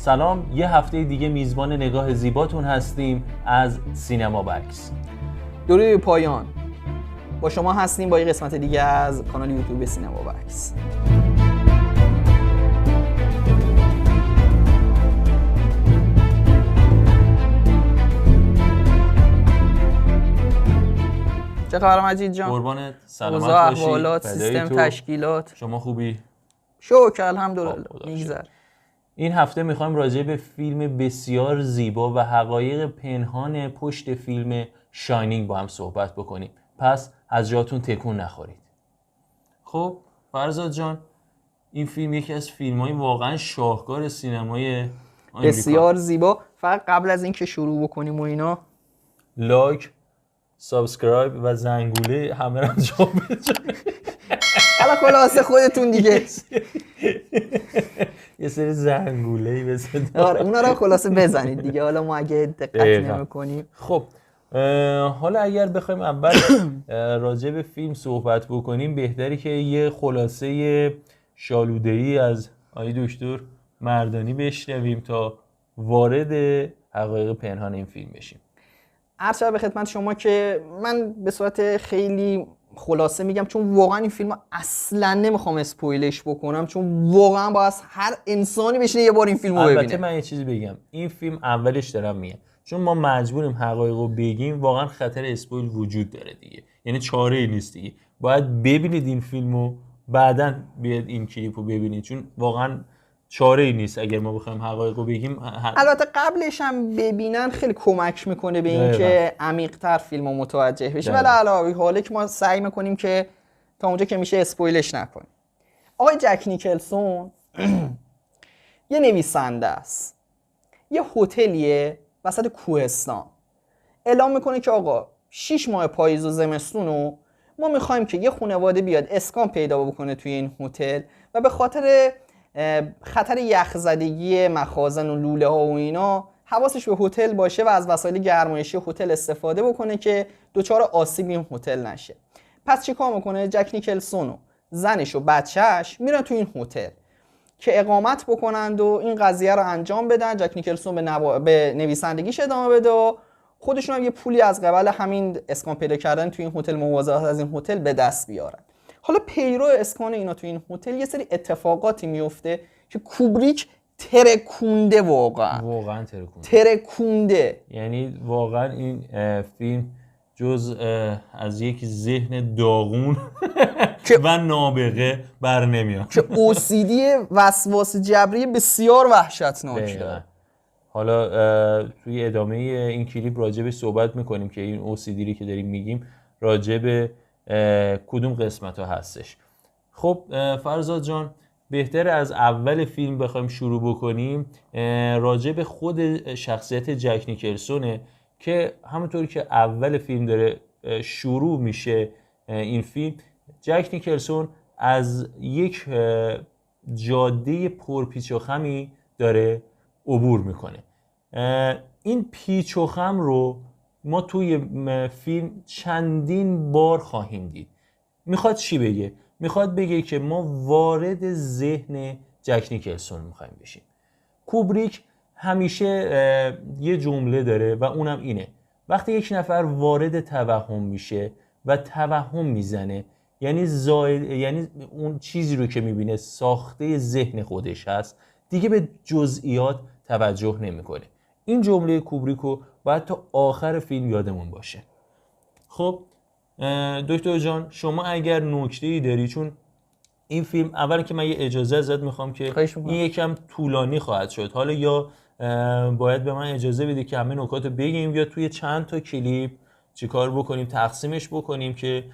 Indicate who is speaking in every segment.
Speaker 1: سلام، یه هفته دیگه میزبان نگاه زیباتون هستیم از سینما بکس.
Speaker 2: درود پایان، با شما هستیم با یه قسمت دیگه از کانال یوتیوب سینما بکس. چه خبر مجید جان؟
Speaker 1: قربانت، سلامت
Speaker 2: اوضاع
Speaker 1: باشی.
Speaker 2: احوالات، سیستم تشکیلات.
Speaker 1: شما خوبی؟
Speaker 2: شکر الحمدلله میگذره.
Speaker 1: این هفته میخوایم راجع به فیلم بسیار زیبا و حقایق پنهان پشت فیلم شاینینگ با هم صحبت بکنیم. پس از جاتون تکون نخورید. خب فرزاد جان، این فیلم یکی از فیلم‌های واقعا شاهکار سینمای آمریکا.
Speaker 2: بسیار زیبا. فقط قبل از اینکه شروع بکنیم و اینا
Speaker 1: لایک، سابسکرایب و زنگوله همه رو جا بزنید.
Speaker 2: حالا خلاصه خودتون دیگه
Speaker 1: یه سری زنگوله‌ای بزنید.
Speaker 2: آره اونا رو خلاصه بزنید دیگه. حالا ما اگه دقت نمی‌کنیم.
Speaker 1: خب حالا اگر بخوایم اول راجع به فیلم صحبت بکنیم، بهتری که یه خلاصه شالوده‌ای از آقای دکتر مردانی بشنویم تا وارد حقایق پنهان این فیلم بشیم.
Speaker 2: عرض شود به خدمت شما که من به صورت خیلی خلاصه میگم، چون واقعا این فیلم اصلا نمیخوام اسپویلش بکنم، چون واقعا باید هر انسانی بشینه یه بار این فیلمو ببینه.
Speaker 1: البته من یه چیزی بگم، این فیلم اولش دارم میگم چون ما مجبوریم حقایقو بگیم، واقعا خطر اسپویل وجود داره دیگه، یعنی چاره ای نیست دیگه. باید ببینید این فیلمو، بعداً بیاد این کلیپو ببینید، چون واقعا چاره ای نیست اگر ما بخوایم حقایقو بگیم.
Speaker 2: البته قبلش هم ببینن خیلی کمک میکنه به این که عمیق‌تر فیلمو متوجه بشیم، ولی علاوه حالا که ما سعی میکنیم که تا اونجا که میشه اسپویلش نکنیم. آقای جک نیکلسون یه نویسنده است، یه هتلیه وسط کوهستان. اعلام میکنه که آقا 6 ماه پاییز و زمستونو ما میخوایم که یه خانواده بیاد اسکان پیدا بکنه توی این هتل و به خاطر خطر یخزدگی مخازن و لوله ها و اینا حواسش به هتل باشه و از وسایل گرمایشی هتل استفاده بکنه که دچار آسیب این هتل نشه. پس چیکار میکنه؟ جک نیکلسون و زنش و بچهش میرن تو این هتل که اقامت بکنند و این قضیه رو انجام بدن. جک نیکلسون به نویسندگیش ادامه بده و خودشون هم یه پولی از قبل همین اسکان پیدا کردن تو این هتل، مواظبت از این هتل به دست بیارن. حالا پیرو اسکان اینا تو این هتل یه سری اتفاقاتی میفته که کوبریک ترکونده، واقعا ترکونده.
Speaker 1: یعنی واقعا این فیلم جز از یک ذهن داغون و نابغه بر نمیاد
Speaker 2: که OCD وسواس جبری بسیار وحشتناک داره.
Speaker 1: حالا توی ادامه این کلیپ راجع به صحبت میکنیم که این OCD که داریم میگیم راجع به کدوم قسمت ها هستش. خب فرزاد جان، بهتر از اول فیلم بخوایم شروع بکنیم، راجع به خود شخصیت جک نیکلسونه که همونطوری که اول فیلم داره شروع میشه این فیلم، جک نیکلسون از یک جاده پرپیچ و خمی داره عبور میکنه. این پیچ و خم رو ما توی فیلم چندین بار خواهیم دید. میخواد چی بگه؟ میخواد بگه که ما وارد ذهن جک نیکلسون میخوایم بشیم. کوبریک همیشه یه جمله داره و اونم اینه: وقتی یک نفر وارد توهم میشه و توهم میزنه، یعنی اون چیزی رو که میبینه ساخته ذهن خودش هست، دیگه به جزئیات توجه نمیکنه. این جمله کوبریکو باید تا آخر فیلم یادمون باشه. خب دکتر جان، شما اگر نکته‌ای داری، چون این فیلم اول که من یه اجازه ازت میخوام که این یکم طولانی خواهد شد، حالا یا باید به من اجازه بدی که همه نکاتو بگیم یا توی چند تا کلیپ چیکار بکنیم، تقسیمش بکنیم که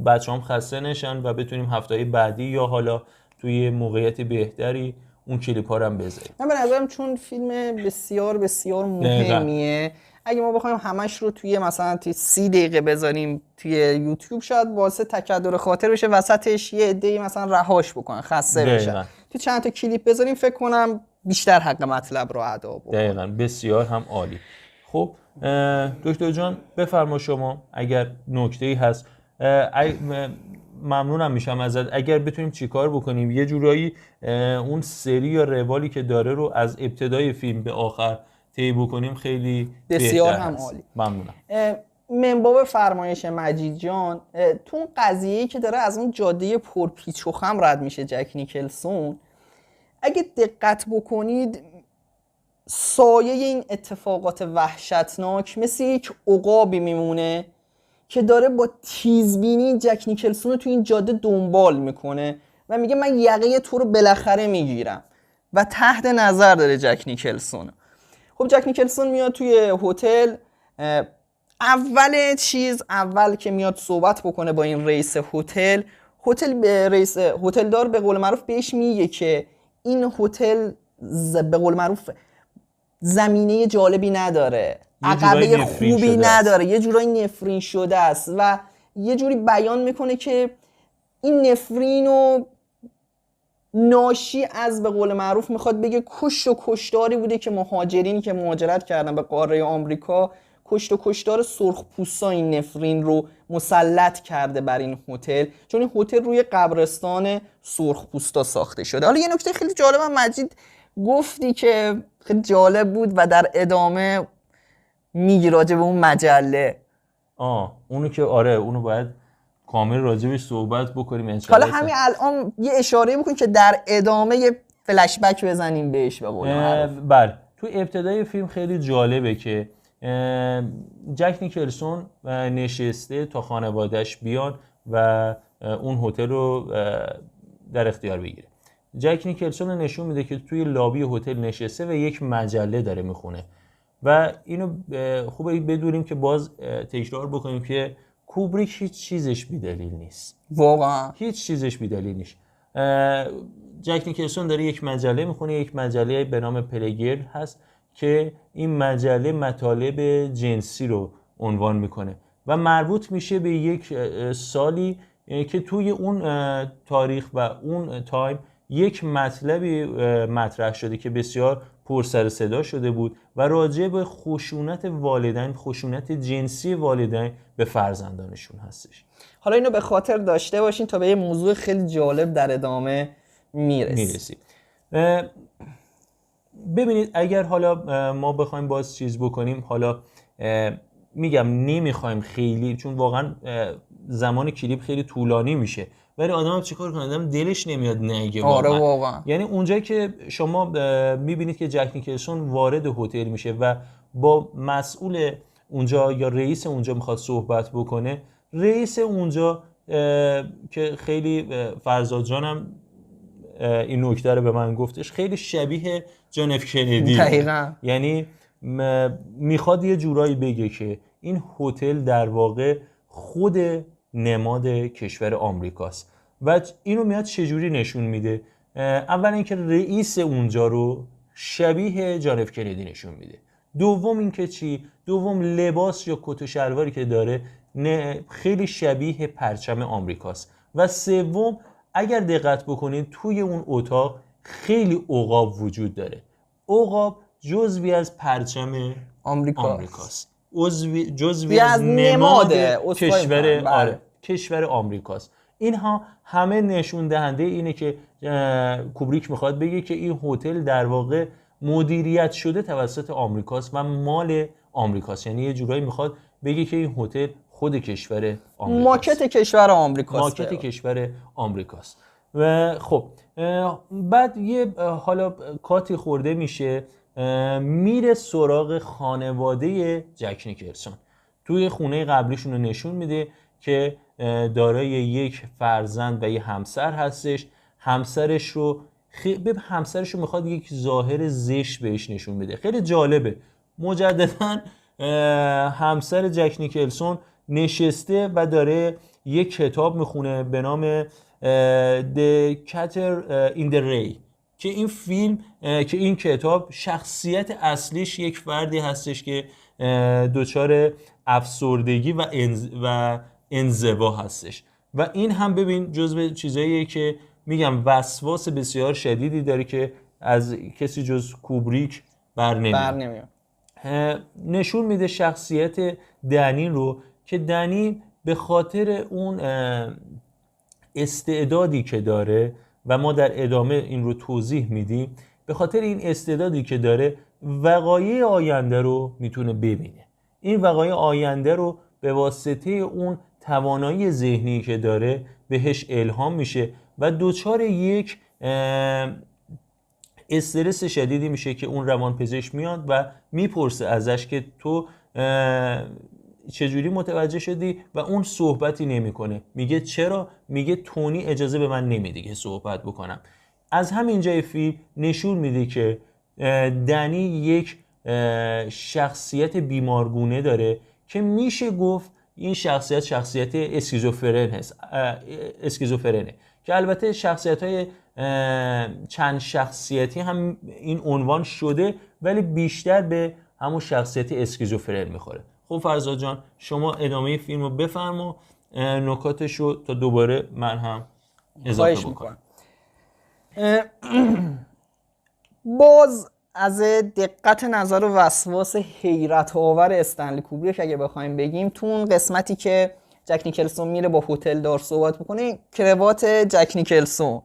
Speaker 1: بچه‌هام خسته نشن و بتونیم هفته‌های بعدی یا حالا توی موقعیت بهتری اون کلیپ ها رو هم بذاریم.
Speaker 2: من به نظرم چون فیلم بسیار بسیار مهمیه، اگه ما بخوایم همش رو توی مثلا 30 دقیقه بذاریم توی یوتیوب، شاید واسه تکدر خاطر بشه وسطش یه عده‌ای مثلا رهاش بکنن، خسته بشن. توی چند تا کلیپ بذاریم فکر کنم بیشتر حق مطلب رو ادا بکنه.
Speaker 1: دقیقاً، بسیار هم عالی. خب دکتر جان بفرما شما اگر نکته‌ای هست. ممنونم میشم ازت اگر بتونیم چیکار بکنیم یه جورایی اون سری یا روالی که داره رو از ابتدای فیلم به آخر طی بکنیم خیلی
Speaker 2: بسیار
Speaker 1: بهتر
Speaker 2: هم
Speaker 1: هست.
Speaker 2: عالی.
Speaker 1: ممنونم.
Speaker 2: منباب فرمایش مجید جان، تو اون قضیه‌ای که داره از اون جاده پرپیچ و خم رد میشه جک نیکلسون، اگه دقت بکنید سایه این اتفاقات وحشتناک مثل یک عقابی میمونه که داره با تیزبینی جک نیکلسون رو تو این جاده دنبال میکنه و میگه من یقه تو رو بالاخره میگیرم و تحت نظر داره جک نیکلسون. خب جک نیکلسون میاد توی هتل، اول که میاد صحبت بکنه با این رئیس هتل، رئیس هتلدار به قول معروف بهش میگه که این هتل به قول معروف زمینه جالبی نداره، عقبه خوبی نداره، یه جورایی نفرین شده است و یه جوری بیان میکنه که این نفرین و ناشی از به قول معروف میخواد بگه کشت و کشتاری بوده که مهاجرینی که مهاجرت کردن به قاره آمریکا، کشت و کشتار سرخپوستا این نفرین رو مسلط کرده بر این هتل، چون این هتل روی قبرستان سرخپوستا ساخته شده. حالا یه نکته خیلی جالب مجید گفتی که خیلی جالب بود و در ادامه میگی راجع به اون مجله.
Speaker 1: اونو که آره اونو باید کامل راجبش صحبت بکنیم ان
Speaker 2: حالا همین الان یه اشاره بکنیم که در ادامه یه فلش بک بزنیم بهش به قول معروف.
Speaker 1: بله تو ابتدای فیلم خیلی جالبه که جک نیکلسون نشسته تا خانواده‌اش بیان و اون هتل رو در اختیار بگیره. جک نیکلسون نشون میده که توی لابی هتل نشسته و یک مجله داره میخونه و اینو خوبه بدونیم که باز تکرار بکنیم که کوبریک هیچ چیزش بی‌دلیل نیست.
Speaker 2: واقعا
Speaker 1: هیچ چیزش بی‌دلیل نیست. جک نیکلسون داره یک مجله میخونه، یک مجله به نام پلگرل هست که این مجله مطالب جنسی رو عنوان میکنه و مربوط میشه به یک سالی که توی اون تاریخ و اون تایم یک مطلبی مطرح شده که بسیار پر سر و صدا شده بود و راجع به خشونت والدین، خشونت جنسی والدین به فرزندانشون هستش.
Speaker 2: حالا اینو به خاطر داشته باشین تا به یه موضوع خیلی جالب در ادامه میرسیم.
Speaker 1: ببینید اگر حالا ما بخوایم باز چیز بکنیم، حالا میگم نمیخوایم خیلی چون واقعا زمان کلیپ خیلی طولانی میشه ولی آدم چیکار کنه، آدم دلش نمیاد نگه
Speaker 2: آره واقعا.
Speaker 1: یعنی اونجایی که شما میبینید که جک نیکلسون وارد هتل میشه و با مسئول اونجا یا رئیس اونجا میخواد صحبت بکنه، رئیس اونجا که خیلی فرزاد جانم این نکته رو به من گفتش، خیلی شبیه جان اف کندی
Speaker 2: دقیقاً.
Speaker 1: یعنی میخواد یه جورایی بگه که این هتل در واقع خود نماد کشور آمریکاست و اینو میاد چجوری نشون میده. اول اینکه رئیس اونجا رو شبیه جان اف کندی نشون میده. دوم اینکه چی؟ دوم لباس یا کت و شلواری که داره خیلی شبیه پرچم آمریکاست و سوم اگر دقت بکنید توی اون اتاق خیلی عقاب وجود داره. عقاب جزوی از پرچم آمریکاست. جزوی از نماد کشور آمریکاست. اینها همه نشون دهنده اینه که کوبریک میخواد بگه که این هتل در واقع مدیریت شده توسط آمریکاست و مال آمریکاست. یعنی یه جورایی میخواد بگه که این هتل خود کشور آمریکاست.
Speaker 2: ماکت کشور آمریکاست.
Speaker 1: ماکت کشور آمریکاست. و خب بعد یه حالا کاتی خورده میشه، میره سراغ خانواده جک نیکلسون. توی خونه قبلیشون رو نشون میده که دارای یک فرزند و یه همسر هستش. همسرش رو میخواد یک ظاهر زشت بهش نشون بده. خیلی جالبه. مجددا همسر جک نیکلسون نشسته و داره یک کتاب میخونه به نام The Catcher in the Rye که این فیلم که این کتاب شخصیت اصلیش یک فردی هستش که دچار افسردگی و انزوا هستش و این هم ببین جزو چیزاییه که میگم وسواس بسیار شدیدی داره که از کسی جز کوبریک بر نمیاد. نشون میده شخصیت دنی رو که دنی به خاطر اون استعدادی که داره و ما در ادامه این رو توضیح میدیم، به خاطر این استعدادی که داره وقایع آینده رو میتونه ببینه. این وقایع آینده رو به واسطه اون توانایی ذهنی که داره بهش الهام میشه و دوچار یک استرس شدیدی میشه که اون روانپزشک میاد و میپرسه ازش که تو چجوری متوجه شدی و اون صحبتی نمیکنه. میگه چرا؟ میگه تونی اجازه به من نمیده که صحبت بکنم. از همین جای فیلم نشون میده که دنی یک شخصیت بیمارگونه داره که میشه گفت این شخصیت اسکیزوفرنه که البته شخصیت‌های چند شخصیتی هم این عنوان شده ولی بیشتر به همون شخصیت اسکیزوفرن میخوره. خب فرزاد جان شما ادامه فیلم رو بفرما، نکاتش رو تا دوباره من هم اضافه بکنم.
Speaker 2: باز از دقت نظر و وسواس حیرت آور استنلی کوبریک اگه بخوایم بگیم، تو اون قسمتی که جک نیکلسون میره با هتل دار صحبت میکنه، کروات جک نیکلسون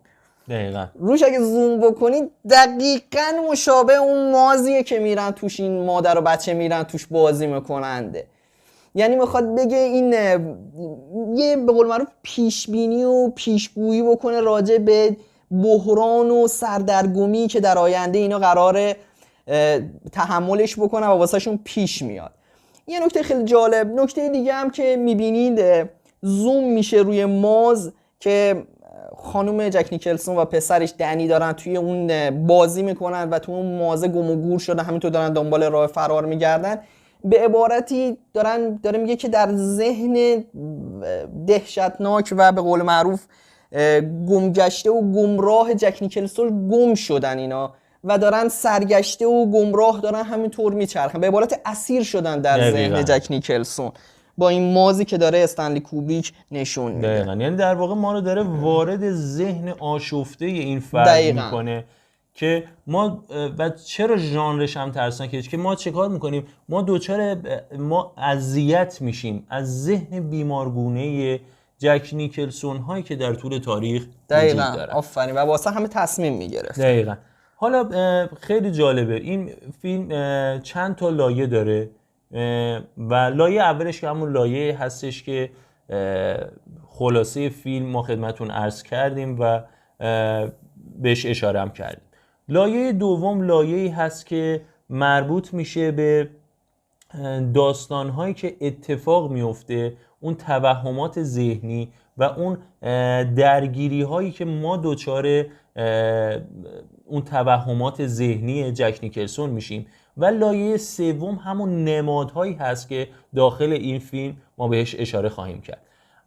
Speaker 1: دقیقاً
Speaker 2: روش اگه زوم بکنید دقیقاً مشابه اون مازیه که میرن توش این مادر و بچه میرن توش بازی میکننده. یعنی میخواد بگه این یه به قول معروف پیشبینی و پیشگویی بکنه راجع به بحران و سردرگمی که در آینده اینا قراره تحملش بکنه و واسهشون پیش میاد. یه نکته خیلی جالب، نکته دیگه هم که میبینید زوم میشه روی ماز که خانم جک نیکلسون و پسرش دنی دارن توی اون بازی میکنن و تو اون مازه گم و گور شده، همینطور دارن دنبال راه فرار میگردن. به عبارتی داره میگه که در ذهن دهشتناک و به قول معروف گمگشته و گمراه جک نیکلسون گم شدن اینا و دارن سرگشته و گمراه دارن همینطور میچرخن، به عبارت اسیر شدن در ذهن جک نیکلسون با این مازی که داره استنلی کوبریک نشون میده.
Speaker 1: دقیقاً، یعنی در واقع ما رو داره وارد ذهن آشفته این فرد میکنه که ما و چرا ژانرش هم ترسناکه که ما چه کار میکنیم؟ ما اذیت میشیم از ذهن بیمارگونه جک نیکلسون هایی که در طول تاریخ وجود داره.
Speaker 2: آفرین، و واسه همه تصمیم میگرفت.
Speaker 1: دقیقاً. حالا خیلی جالبه این فیلم چند تا لایه داره و لایه اولش که همون لایه هستش که خلاصه فیلم ما خدمتون عرض کردیم و بهش اشاره هم کردیم. لایه دوم لایه‌ای هست که مربوط میشه به داستان‌هایی که اتفاق میفته، اون توهمات ذهنی و اون درگیری‌هایی که ما دچار اون توهمات ذهنی جک نیکلسون میشیم. و لایه سوم همون نمادهایی هست که داخل این فیلم ما بهش اشاره خواهیم کرد.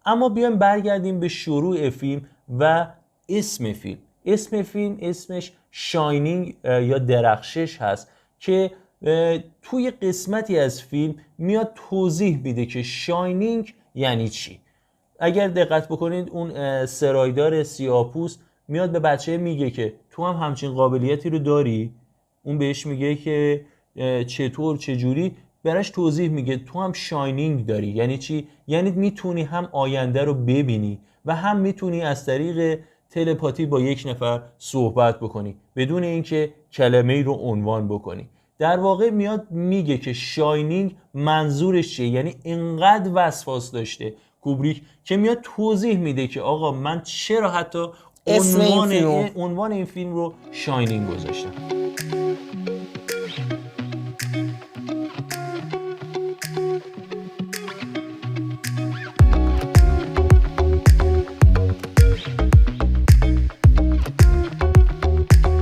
Speaker 1: اما بیایم برگردیم به شروع فیلم و اسم فیلم. اسم فیلم اسمش شاینینگ یا درخشش هست که توی قسمتی از فیلم میاد توضیح میده که شاینینگ یعنی چی. اگر دقت بکنید اون سرایدار سیاه‌پوست میاد به بچه میگه که تو هم همچین قابلیتی رو داری. اون بهش میگه که چطور چجوری، براش توضیح میگه تو هم شاینینگ داری. یعنی چی؟ یعنی میتونی هم آینده رو ببینی و هم میتونی از طریق تلپاتی با یک نفر صحبت بکنی بدون اینکه کلمه‌ای رو عنوان بکنی. در واقع میاد میگه که شاینینگ منظورش چیه. یعنی اینقدر وسواس داشته کوبریک که میاد توضیح میده که آقا من چرا حتی عنوان این فیلم رو شاینینگ گذاشتم.